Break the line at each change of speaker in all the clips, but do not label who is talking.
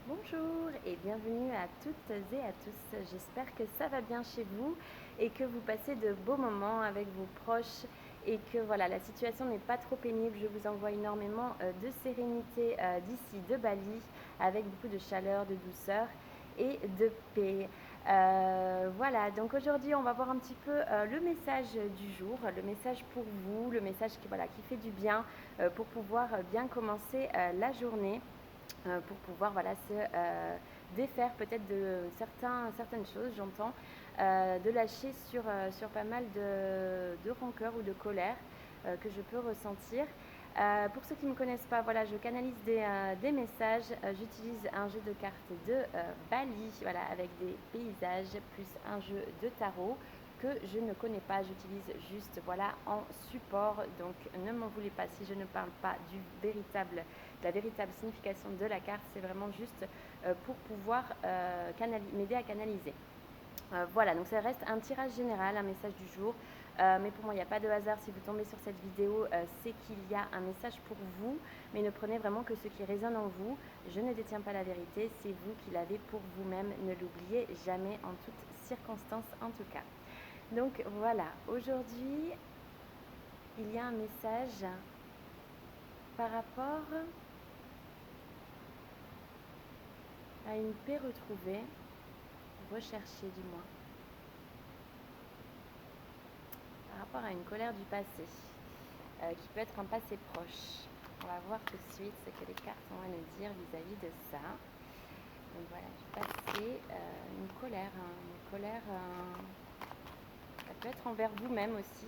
Bonjour et bienvenue à toutes et à tous. J'espère que ça va bien chez vous et que vous passez de beaux moments avec vos proches et que voilà, la situation n'est pas trop pénible. Je vous envoie énormément de sérénité d'ici de Bali avec beaucoup de chaleur, de douceur et de paix. Voilà, donc aujourd'hui on va voir un petit peu le message du jour, le message pour vous, le message qui fait du bien pour pouvoir bien commencer la journée. Pour pouvoir se défaire peut-être de certaines choses, j'entends, de lâcher sur pas mal de rancœur ou de colère que je peux ressentir. Pour ceux qui ne me connaissent pas, voilà, je canalise des messages, j'utilise un jeu de cartes de Bali, voilà, avec des paysages, plus un jeu de tarot que je ne connais pas, j'utilise juste voilà en support, donc ne m'en voulez pas si je ne parle pas la véritable signification de la carte, c'est vraiment juste pour pouvoir m'aider à canaliser. Voilà, donc ça reste un tirage général, un message du jour. Mais pour moi, il n'y a pas de hasard. Si vous tombez sur cette vidéo, c'est qu'il y a un message pour vous. Mais ne prenez vraiment que ce qui résonne en vous. Je ne détiens pas la vérité, c'est vous qui l'avez pour vous-même. Ne l'oubliez jamais en toutes circonstances en tout cas. Donc voilà, aujourd'hui, il y a un message par rapport à une paix retrouvée, recherchée du moins, par rapport à une colère du passé, qui peut être un passé proche. On va voir tout de suite ce que les cartes vont nous dire vis-à-vis de ça. Donc voilà, du passé, une colère, ça peut être envers vous-même aussi.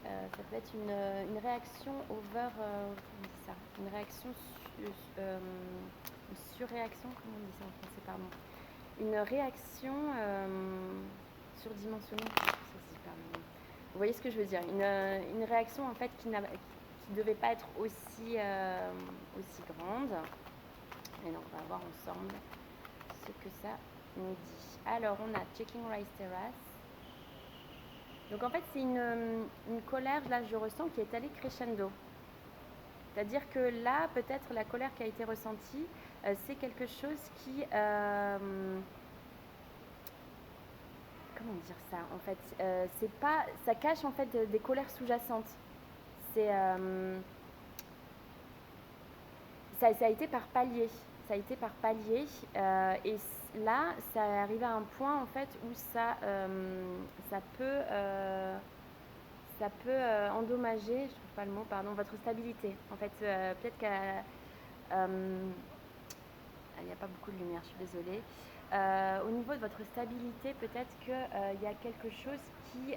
Ça peut être une réaction comment on dit ça, une réaction, une surréaction, comment on dit ça en français, pardon. Une réaction surdimensionnée, pardon. Vous voyez ce que je veux dire, une réaction en fait qui ne devait pas être aussi grande. Et donc on va voir ensemble ce que ça nous dit. Alors on a Checking Rice Terrace. Donc en fait c'est une colère, là je ressens, qui est allée crescendo. C'est-à-dire que là, peut-être la colère qui a été ressentie, c'est quelque chose qui... comment dire ça en fait, c'est pas, ça cache en fait des colères sous-jacentes. C'est ça a été par palier, et là ça est arrivé à un point en fait où ça peut endommager, je trouve pas le mot, pardon, votre stabilité. En fait, peut-être il n'y a pas beaucoup de lumière, je suis désolée. Au niveau de votre stabilité, peut-être qu'il y a quelque chose qui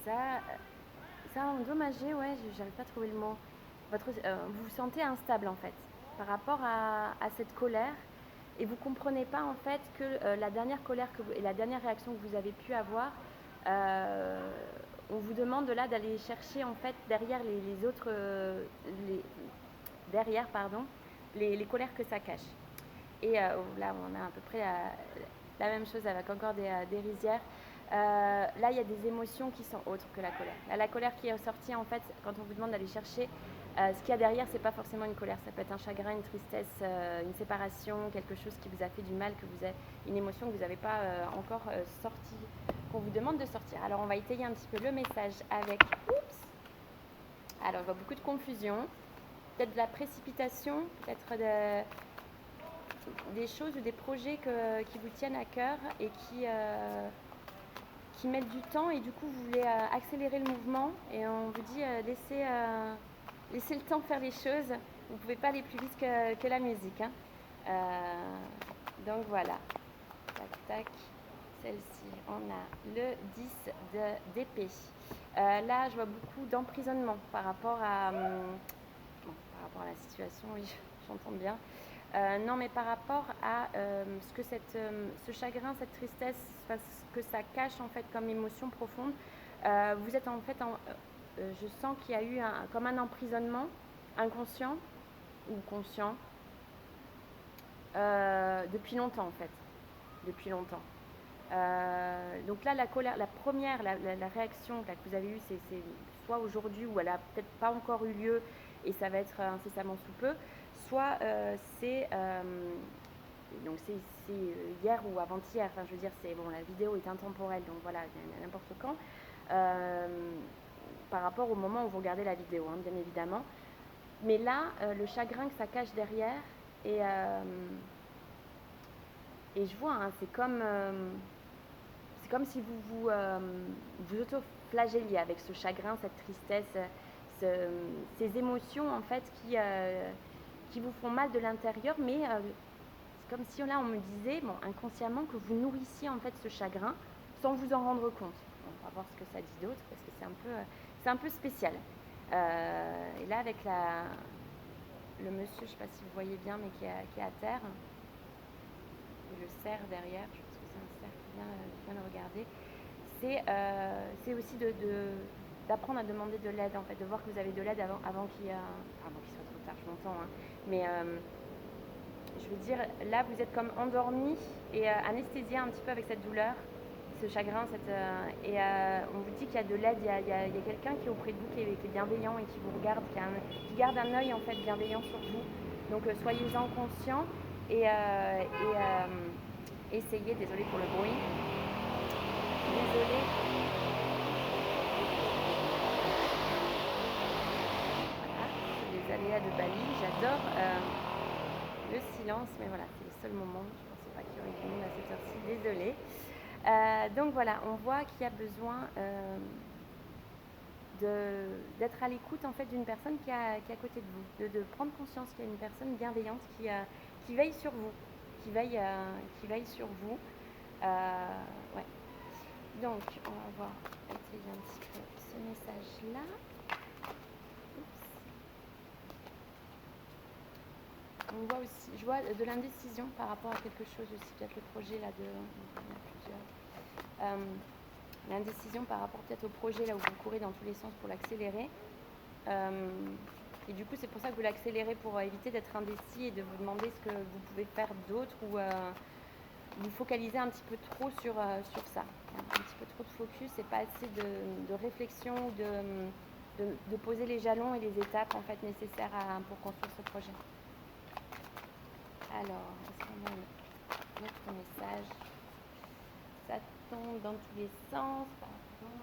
ça, ça a endommagé, ouais, j'arrive pas à trouver le mot. Vous vous sentez instable en fait par rapport à cette colère, et vous comprenez pas en fait que la dernière colère et la dernière réaction que vous avez pu avoir, euh, on vous demande là d'aller chercher en fait derrière les autres, derrière pardon, les colères que ça cache. Et là, on a à peu près la même chose avec encore des rizières. Là, il y a des émotions qui sont autres que la colère. Là, la colère qui est ressortie, en fait, quand on vous demande d'aller chercher, ce qu'il y a derrière, c'est pas forcément une colère. Ça peut être un chagrin, une tristesse, une séparation, quelque chose qui vous a fait du mal, une émotion que vous n'avez pas encore sortie, qu'on vous demande de sortir. Alors, on va étayer un petit peu le message avec... Oups. Alors, je vois beaucoup de confusion, peut-être de la précipitation, peut-être des choses ou des projets qui vous tiennent à cœur et qui mettent du temps, et du coup vous voulez accélérer le mouvement, et on vous dit laissez le temps de faire les choses, vous ne pouvez pas aller plus vite que la musique, hein. Donc voilà, tac tac, celle-ci, on a le 10 d'épée. Là je vois beaucoup d'emprisonnement par rapport à la situation, oui, j'entends bien. Non, mais par rapport à ce que ce chagrin, cette tristesse, ce que ça cache en fait comme émotion profonde, vous êtes en fait, je sens qu'il y a eu comme un emprisonnement inconscient ou conscient depuis longtemps en fait, depuis longtemps. Donc là, la colère, la première, la réaction là, que vous avez eue, c'est soit aujourd'hui, où elle a peut-être pas encore eu lieu et ça va être incessamment sous peu, soit donc c'est hier ou avant-hier, enfin je veux dire, la vidéo est intemporelle, donc voilà, n'importe quand, par rapport au moment où vous regardez la vidéo, hein, bien évidemment. Mais là, le chagrin que ça cache derrière, et je vois, hein, c'est comme si vous auto-flagelliez avec ce chagrin, cette tristesse, ces émotions en fait qui vous font mal de l'intérieur, mais c'est comme si là on me disait, bon, inconsciemment, que vous nourrissiez en fait ce chagrin sans vous en rendre compte. On va voir ce que ça dit d'autre parce que c'est un peu spécial. Et là avec le monsieur, je ne sais pas si vous voyez bien, mais qui est à terre, et le cerf derrière, je pense que c'est un cerf qui vient le regarder. C'est aussi d'apprendre à demander de l'aide, en fait, de voir que vous avez de l'aide avant qu'il soit trop tard, je m'entends, hein. Mais je veux dire, là, vous êtes comme endormi et anesthésié un petit peu avec cette douleur, ce chagrin, et on vous dit qu'il y a de l'aide, il y a quelqu'un qui est auprès de vous, qui est bienveillant et qui vous regarde, qui garde un œil en fait bienveillant sur vous. Donc soyez-en conscients et essayez, désolé pour le bruit, désolé. Voilà, c'est les aléas de Bali, j'adore le silence, mais voilà, c'est le seul moment, je ne pensais pas qu'il y aurait du monde à cette heure-ci, désolée. Donc voilà, on voit qu'il y a besoin d'être à l'écoute en fait d'une personne qui est à côté de vous, de prendre conscience qu'il y a une personne bienveillante qui veille sur vous, qui veille sur vous. Ouais. Donc on va voir, essayer un petit peu ce message-là. On voit aussi, je vois de l'indécision par rapport à quelque chose aussi, peut-être le projet là il y en a plusieurs. L'indécision par rapport peut-être au projet là où vous courez dans tous les sens pour l'accélérer. Et du coup, c'est pour ça que vous l'accélérez, pour éviter d'être indécis et de vous demander ce que vous pouvez faire d'autre, ou vous focalisez un petit peu trop sur ça. Un petit peu trop de focus et pas assez de réflexion, de poser les jalons et les étapes en fait nécessaires pour construire ce projet. Alors, est-ce qu'on a un autre message? Ça tombe dans tous les sens. Pardon.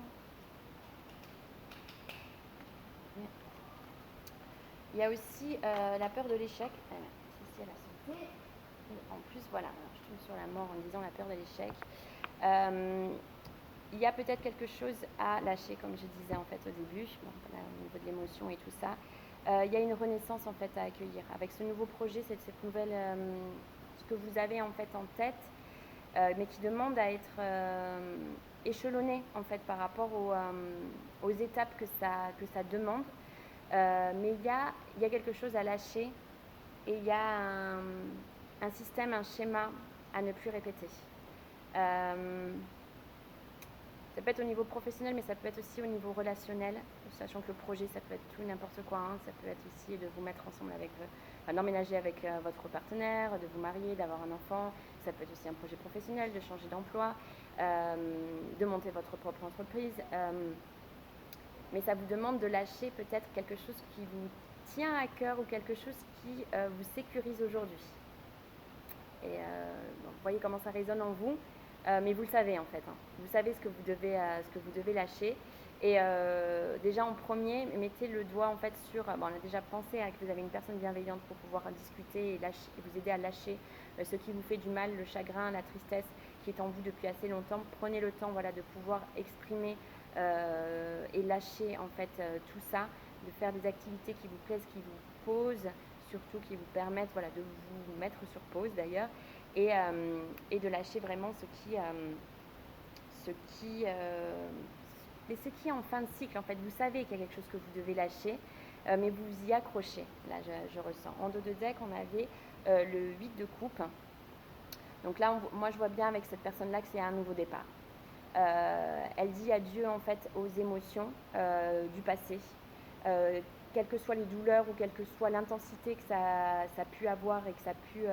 Il y a aussi la peur de l'échec. Ceci à la santé. Et en plus, voilà, je tombe sur la mort en disant la peur de l'échec. Il y a peut-être quelque chose à lâcher, comme je disais en fait au début, au niveau de l'émotion et tout ça. Il y a une renaissance en fait à accueillir. Avec ce nouveau projet, cette nouvelle, ce que vous avez en fait en tête, mais qui demande à être échelonné en fait par rapport aux étapes que ça demande. Mais il y a quelque chose à lâcher et il y a un système, un schéma à ne plus répéter. Ça peut être au niveau professionnel, mais ça peut être aussi au niveau relationnel, sachant que le projet, ça peut être tout n'importe quoi, hein. Ça peut être aussi de vous mettre ensemble d'emménager avec votre partenaire, de vous marier, d'avoir un enfant. Ça peut être aussi un projet professionnel, de changer d'emploi, de monter votre propre entreprise. Mais ça vous demande de lâcher peut-être quelque chose qui vous tient à cœur ou quelque chose qui vous sécurise aujourd'hui. Et vous voyez comment ça résonne en vous. Mais vous le savez en fait, hein. Vous savez ce que vous devez lâcher. Et déjà en premier, mettez le doigt en fait sur. On a déjà pensé que vous avez une personne bienveillante pour pouvoir discuter et vous aider à lâcher ce qui vous fait du mal, le chagrin, la tristesse qui est en vous depuis assez longtemps. Prenez le temps de pouvoir exprimer et lâcher en fait tout ça, de faire des activités qui vous plaisent, qui vous posent, surtout qui vous permettent de vous mettre sur pause d'ailleurs. Et de lâcher vraiment ce qui est en fin de cycle. En fait, vous savez qu'il y a quelque chose que vous devez lâcher, mais vous vous y accrochez. Là, je ressens. En dos de deck, on avait le 8 de coupe. Donc là, moi, je vois bien avec cette personne-là que c'est un nouveau départ. Elle dit adieu en fait aux émotions du passé. Quelles que soient les douleurs ou quelle que soit l'intensité que ça a pu avoir et que ça a pu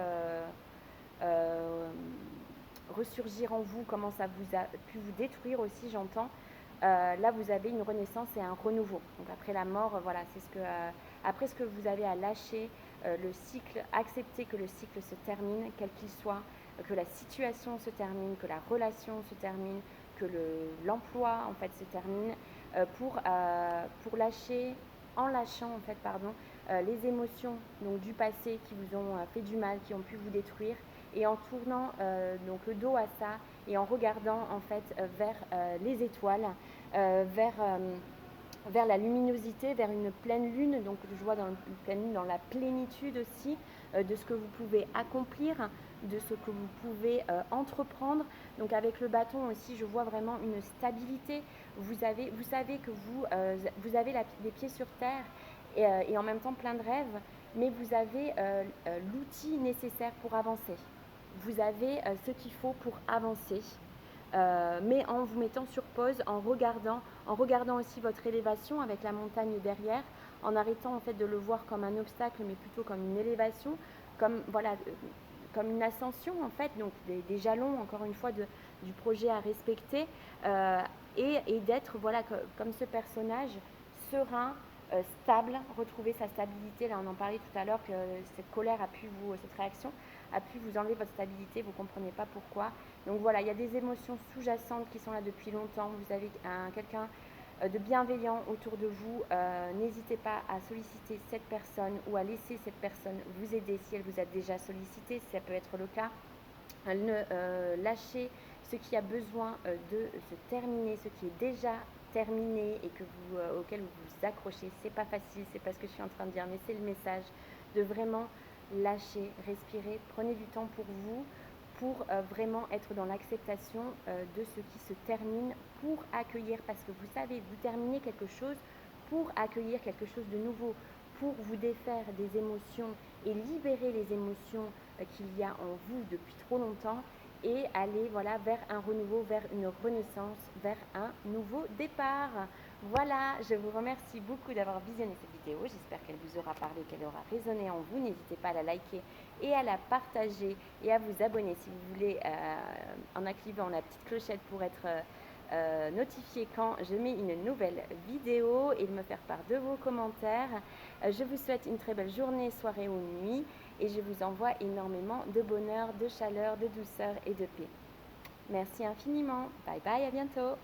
ressurgir en vous, comment ça vous a pu vous détruire aussi, j'entends. Là, vous avez une renaissance et un renouveau. Donc après la mort, voilà, c'est après ce que vous avez à lâcher, le cycle, accepter que le cycle se termine, quel qu'il soit, que la situation se termine, que la relation se termine, que l'emploi en fait se termine, pour lâcher, en lâchant en fait, pardon, les émotions donc du passé qui vous ont fait du mal, qui ont pu vous détruire, et en tournant donc le dos à ça et en regardant en fait vers les étoiles, vers vers la luminosité, vers une pleine lune, donc je vois dans une pleine lune, dans la plénitude aussi de ce que vous pouvez accomplir, de ce que vous pouvez entreprendre. Donc avec le bâton aussi, je vois vraiment une stabilité. Vous savez que vous avez les pieds sur terre et en même temps plein de rêves, mais vous avez l'outil nécessaire pour avancer. Vous avez ce qu'il faut pour avancer. Mais en vous mettant sur pause, en regardant aussi votre élévation avec la montagne derrière, en arrêtant en fait de le voir comme un obstacle, mais plutôt comme une élévation, comme voilà, comme une ascension en fait, donc des jalons encore une fois du projet à respecter, et d'être voilà comme ce personnage serein, stable, retrouver sa stabilité. Là, on en parlait tout à l'heure que cette colère cette réaction a pu vous enlever votre stabilité, vous ne comprenez pas pourquoi. Donc voilà, il y a des émotions sous-jacentes qui sont là depuis longtemps. Vous avez quelqu'un de bienveillant autour de vous. N'hésitez pas à solliciter cette personne ou à laisser cette personne vous aider si elle vous a déjà sollicité, si ça peut être le cas. Lâchez ce qui a besoin de se terminer, ce qui est déjà terminé et auquel vous vous accrochez. C'est pas facile, c'est pas ce que je suis en train de dire, mais c'est le message de vraiment lâcher, respirer. Prenez du temps pour vous, pour vraiment être dans l'acceptation de ce qui se termine, pour accueillir, parce que vous savez, vous terminez quelque chose pour accueillir quelque chose de nouveau, pour vous défaire des émotions et libérer les émotions qu'il y a en vous depuis trop longtemps, et aller voilà vers un renouveau, vers une renaissance, vers un nouveau départ. Voilà, je vous remercie beaucoup d'avoir visionné cette vidéo. J'espère qu'elle vous aura parlé, qu'elle aura résonné en vous. N'hésitez pas à la liker et à la partager et à vous abonner si vous voulez, en activant la petite clochette pour être notifié quand je mets une nouvelle vidéo, et de me faire part de vos commentaires. Je vous souhaite une très belle journée, soirée ou nuit, et je vous envoie énormément de bonheur, de chaleur, de douceur et de paix. Merci infiniment. Bye bye, à bientôt.